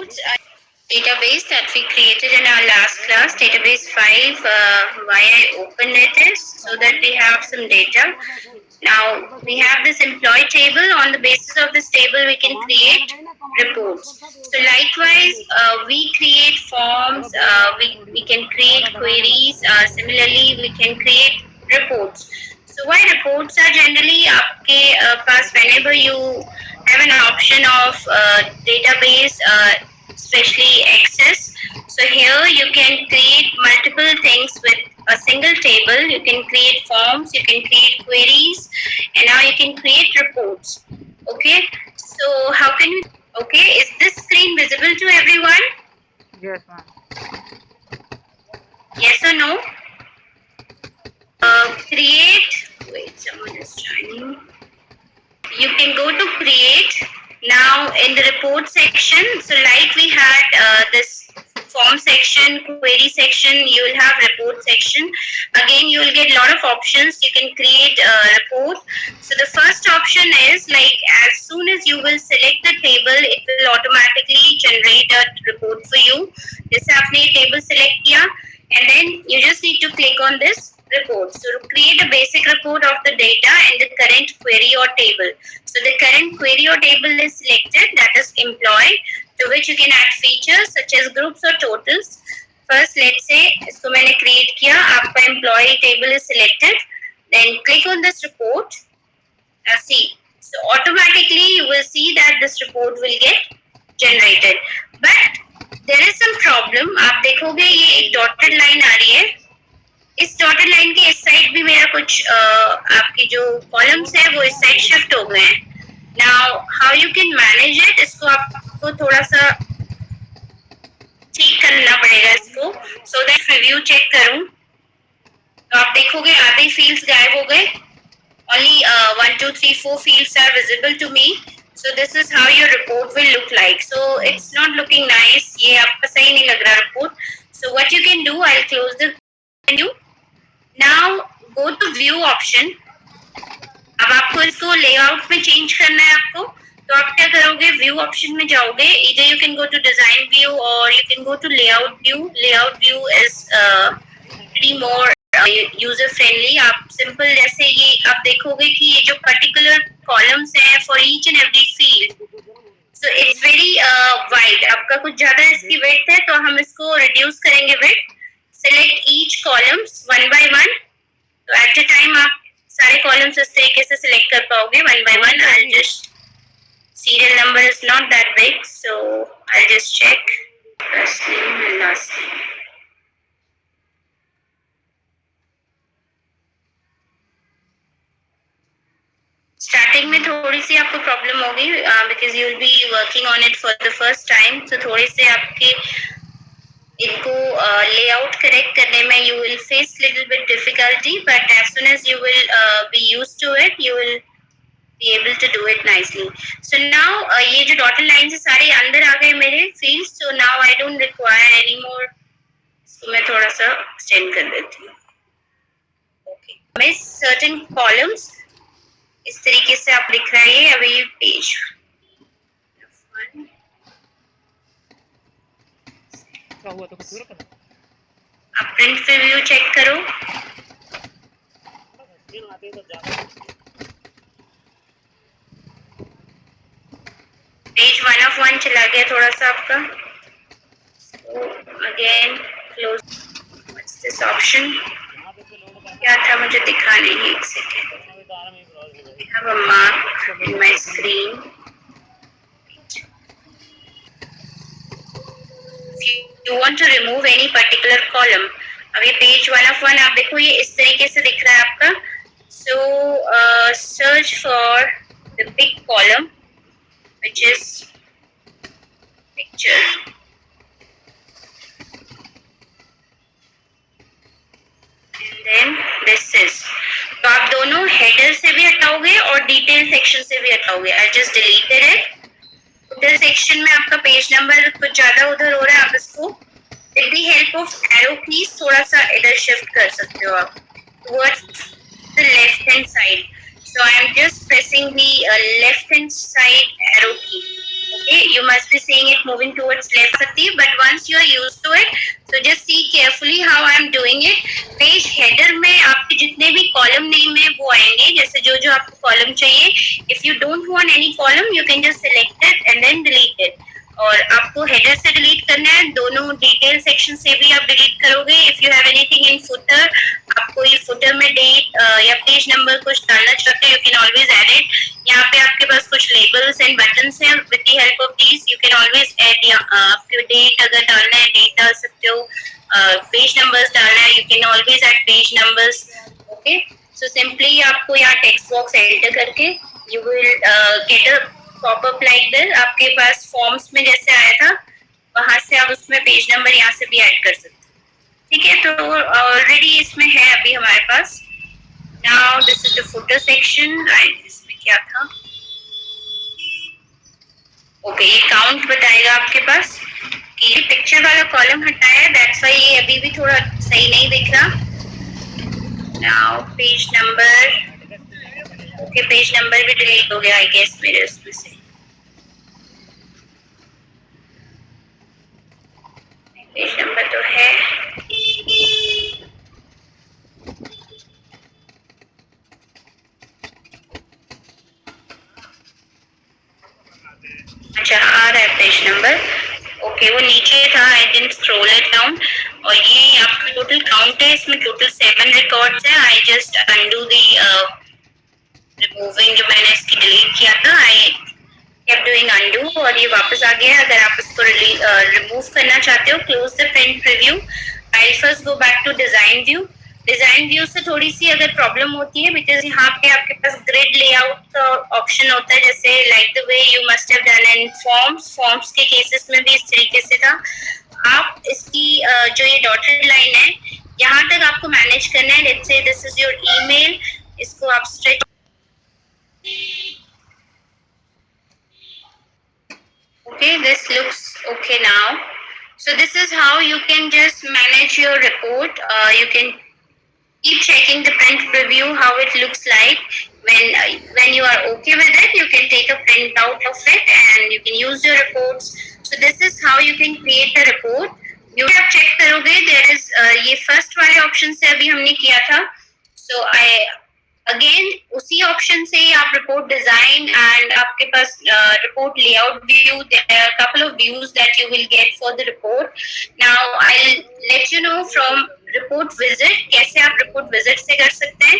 reports database that we created in our last class, database 5. Why I opened it is so that we have some data. Now we have this employee table. On the basis of this table, we can create reports. So likewise, we create forms. We can create queries. Similarly, we can create reports. So why reports are generally आपके पास whenever you have an option of database, especially Access. So here you can create multiple things with a single table. You can create forms, you can create queries, and now you can create reports. Okay, so how can we? Okay, is this screen visible to everyone? Yes, ma'am. Yes or no? Create. Wait, someone is joining. You can go to create now in the report section. So like we had this form section, query section, you will have report section. Again, you will get a lot of options. You can create a report. So the first option is like as soon as you will select the table, it will automatically generate a report for you. This आपने table select किया and then you just need to click on this report. So to create a basic report of the data and the current query or table. So the current query or table is selected, that is employee, to which you can add features such as groups or totals. First, let's say इसको मैंने create किया, आपका employee table is selected. Then click on this report. Now see, so automatically you will see that this report will get generated. But there is some problem. आप देखोगे ये एक dotted line आ रही है. इस डॉटेड लाइन के इस side भी मेरा कुछ आपकी जो कॉलम्स है वो इस साइड शिफ्ट हो गए हैं. Now how you can manage it, इसको आपको थोड़ा सा ठीक करना पड़ेगा इसको, सो दैट रिव्यू चेक करूं तो आप देखोगे आधे फील्ड्स गायब हो गए. only 1 2 3 4 fields are visible to me. So this is how your report will look like. So it's not looking nice. ये आपका सही नहीं लग रहा report. So what you can do, I'll close the menu. Now go to view option. अब आपको इसको layout में चेंज करना है आपको, तो आप क्या करोगे, व्यू ऑप्शन में जाओगे. इधर you can go to design view और you can go to layout view. Layout view is pretty more user friendly. आप सिंपल जैसे ये आप देखोगे कि ये जो पर्टिकुलर कॉलम्स है for each and every field, so it's very wide. आपका कुछ ज्यादा इसकी विड्थ है तो हम इसको रिड्यूस करेंगे width. Select each columns one by one. तो एट द टाइम आप सारे कॉलम्स इस तरीके से सिलेक्ट कर पाओगे one by one. I just serial number is not that big, so I'll just check first name and last name. Starting में थोड़ी सी आपको प्रॉब्लम होगी because you will be working on it for the first time. तो थोड़े से आपके इनको लेआउट करेक्ट करने में you will face little bit difficulty, but as soon as you will be used to it you will be able to do it nicely. So now ये जो dotted lines है सारे अंदर आ गए मेरे fields. So now I don't require any more. So मैं थोड़ा सा extend कर देती हूँ. Okay. मैं certain columns इस तरीके से आप लिख रहे हैं अभी ये page. आप print preview check करो. पेज 1 of 1 चला गया थोड़ा सा आपका. So again close. What's this option? क्या था मुझे दिखा नहीं, एक second. I have a mark in my screen. If you want to remove any particular column, अब ये पेज 1 of 1 आप देखो ये इस तरीके से दिख रहा है आपका. So search for the big column which is picture. And then this is. तो आप दोनों हेडर से भी हटाओगे और डिटेल सेक्शन से भी हटाओगे. I just deleted it. उधर सेक्शन में आपका पेज नंबर कुछ ज्यादा उधर हो रहा है, आप इसको with the help of arrow keys थोड़ा सा इधर शिफ्ट कर सकते हो आप towards the left hand side. So I am just pressing the left hand side arrow key. Okay, you must be seeing it moving towards left सकती है, but once you are used to it, so just see carefully how I am doing it. Page header में आपके जितने भी column name है वो आएंगे, जैसे जो जो आपको कॉलम चाहिए. If you don't want any column, you can just select it and then delete it. और आपको हेडर से डिलीट करना है, दोनों डिटेल सेक्शन से भी आप डिलीट करोगे. If you have anything in footer, आपको ये फुटर में डेट या पेज नंबर कुछ डालना चाहते हो, you can always add it. यहाँ पे आपके पास कुछ लेबल्स एंड बटन्स हैं. With the help of these you can always add आपको डेट अगर डालना है डेट डाल सकते हो, पेज नंबर्स डालना है you can always add page numbers. Okay, so simply आपको यहाँ टेक्स्ट बॉक्स एंटर करके you will get a popup like this. आपके पास फॉर्म्स में जैसे आया था वहां से आप उसमें पेज नंबर यहाँ से भी ऐड कर सकते हो. ठीक है, तो ऑलरेडी इसमें है अभी हमारे पास. Now this is the footer section. इसमें क्या था? ओके, ये काउंट बताएगा आपके पास कि पिक्चर वाला कॉलम हटाया है, दैट्स व्हाई ये अभी भी थोड़ा सही नहीं दिख रहा. Now page number. Okay, page number भी डिलीट हो गया आई गेस मेरे उसमें से. पेज नंबर तो है. अच्छा, आ रहा है पेज नंबर. ओके, वो नीचे था, I didn't scroll it down. और ये आपका टोटल काउंट है, इसमें टोटल 7 रिकॉर्ड्स हैं. I just undo the removing, जो मैंने इसकी डिलीट किया था. आई kept doing undo और ये वापस आ गया. अगर आप इसको रिमूव करना चाहते हो, close the print preview. I first go back to design view. Design view से थोड़ी सी अगर प्रॉब्लम होती है, बिकॉज यहाँ पे आपके पास ग्रिड लेआउट का ऑप्शन होता है, जैसे like the way you must have done in forms. Forms के केसेस में भी इस तरीके से था. आप इसकी जो ये डॉटेड लाइन है यहाँ तक आपको मैनेज करना है. Let's say this is your email. इसको आप stretch. Okay, this looks okay now. So this is how you can just manage your report. You can keep checking the print preview how it looks like. When you are okay with it, you can take a print out of it and you can use your reports. So this is how you can create a report. You आप check करोगे, there is ये first वाले option से अभी हमने किया था. So I again उसी ऑप्शन से आप रिपोर्ट डिजाइन एंड आपके पास report layout view. Couple of views that you will get for the report. Now I let you know from report wizard कैसे आप रिपोर्ट विजिट से कर सकते हैं.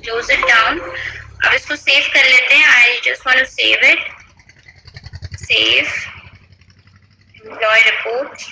Close it down. अब इसको सेव कर लेते हैं. I just want to save it. Save employ report.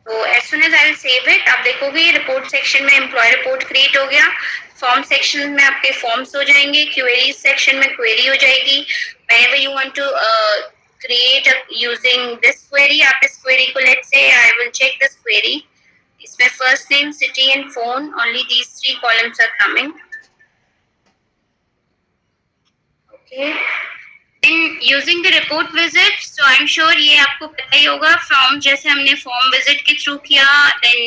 तो as soon as I will save it, आप देखोगे रिपोर्ट सेक्शन में एम्प्लॉय रिपोर्ट क्रिएट हो गया. फॉर्म सेक्शन में आपके फॉर्म्स हो जाएंगे. क्वेरी सेक्शन में क्वेरी हो जाएगी. Whenever you want to create using this query, आप इस क्वेरी को let's say I will check this query. इसमें first name, city and phone, only these 3 columns are coming. Okay, in using the report visit, so I'm sure ये आपको पता ही होगा. from जैसे हमने form visit के through किया, then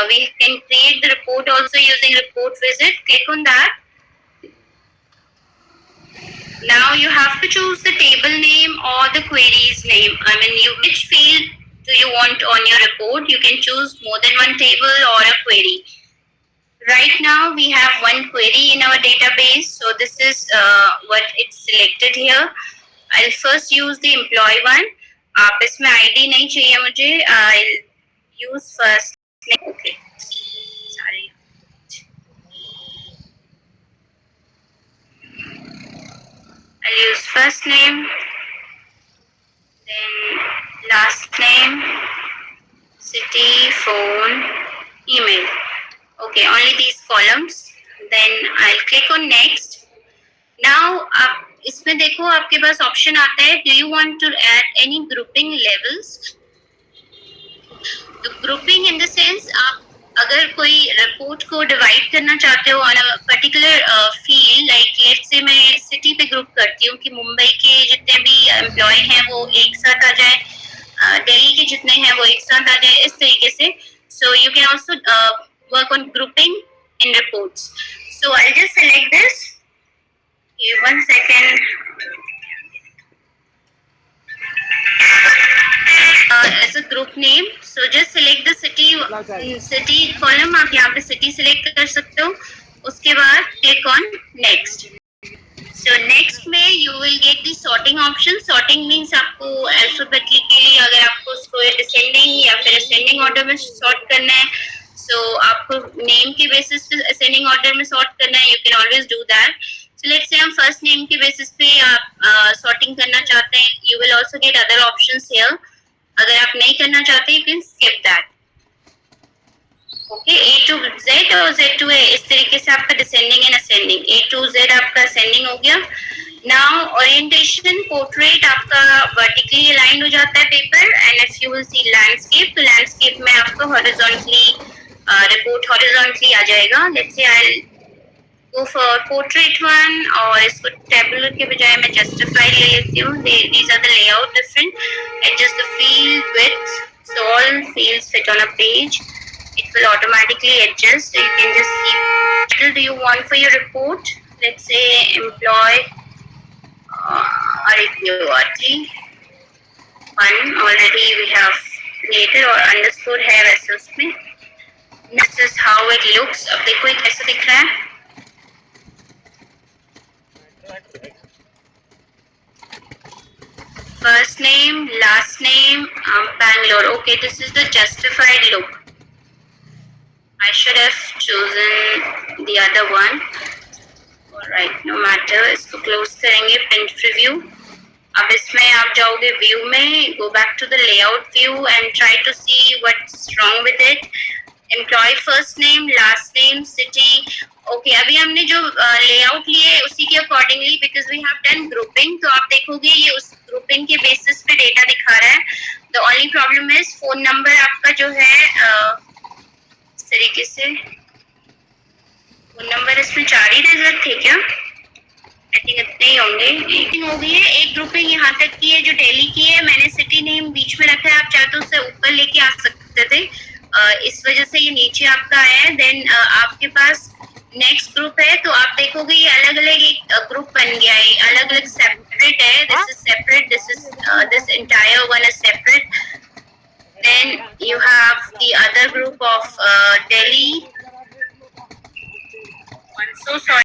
we can create the report also using report visit. Click on that. Now you have to choose the table name or the query's name. I mean, which field do you want on your report? You can choose more than one table or a query. Right now we have one query in our database, so this is what it's selected here. I'll first use the employee one. आप इसमें ID नहीं चाहिए मुझे. I'll use first name. Okay, sorry. I'll use first name, then last name, city, phone, email. Okay, only these columns. Then I'll click on next. Now आप इसमें देखो आपके पास option आता है, do you want to add any grouping levels? तो grouping in the sense आप अगर कोई रिपोर्ट को डिवाइड करना चाहते हो on a particular field, like let's say मैं सिटी पे ग्रुप करती हूँ कि मुंबई के जितने भी एम्प्लॉय हैं वो एक साथ आ जाए, दिल्ली के जितने हैं वो एक साथ आ जाए, इस तरीके से. So you can also work on grouping in reports. So I'll just select this. Okay, 1 second. As a group name, so just select the city column. आप यहाँ पे city select कर सकते हो. उसके बाद click on next. So next में you will get the sorting option. Sorting means आपको alphabetically अगर आपको उसको descending या फिर ascending order में sort करना है, so आपको name के basis पे ascending order में sort करना है, you can always do that. So let's say हम first name के basis पे आप sorting करना चाहते हैं, you will also get other options here. अगर आप नहीं करना चाहते, you can skip that. Okay, A to Z और जेड टू ए, इस तरीके से आपका descending and ascending. A to Z आपका असेंडिंग हो गया. नाउ ओरिएंटेशन पोर्ट्रेट आपका वर्टिकली अलाइंड हो जाता है paper, and if you will see landscape, तो लैंडस्केप में आपका हॉरिजॉन्टली रिपोर्ट हॉरिजॉन्टली आ जाएगा. Let's say I go for portrait one, और इसको टेबुलर के बजाय मैं जस्टिफाइड ले लेती हूँ. These are the layout different. Adjust the field width, so all fields fit on a page. It will automatically adjust, so you can just keep what title do you want for your report. Let's say employee REPORT 1 already we have created, or underscore है वैसे उसमें. This is how it looks. अब देखो ये कैसे दिख रहा है. First name, last name, Bangalore. Okay, this is the justified look. I should have chosen the other one. Alright, no matter. इसको close करेंगे. Print preview. अब इसमें आप जाओगे व्यू में, go back to the layout view and try to see what's wrong with it. Employee first name, last name, city. Okay, अभी हमने जो layout लिए उसी के accordingly, because we have done grouping, तो आप देखोगे ये उस grouping के basis पे data दिखा रहा है. The only problem is phone number आपका जो है इस तरीके से, फोन नंबर इसमें 4 ही डिजिट थे क्या? आई थिंक इतने ही होंगे. लेकिन हो गई है एक ग्रुपिंग यहाँ तक की है जो दिल्ली की है. मैंने सिटी नेम बीच में रखा है, आप चाहे तो उससे ऊपर लेके आ सकते थे. इस वजह से ये नीचे आपका आया है. देन आपके पास नेक्स्ट ग्रुप है, तो आप देखोगे ये अलग अलग एक ग्रुप बन गया है, अलग अलग सेपरेट है. This is separate, this entire one is separate. Then you have the other group of Delhi. I'm so sorry.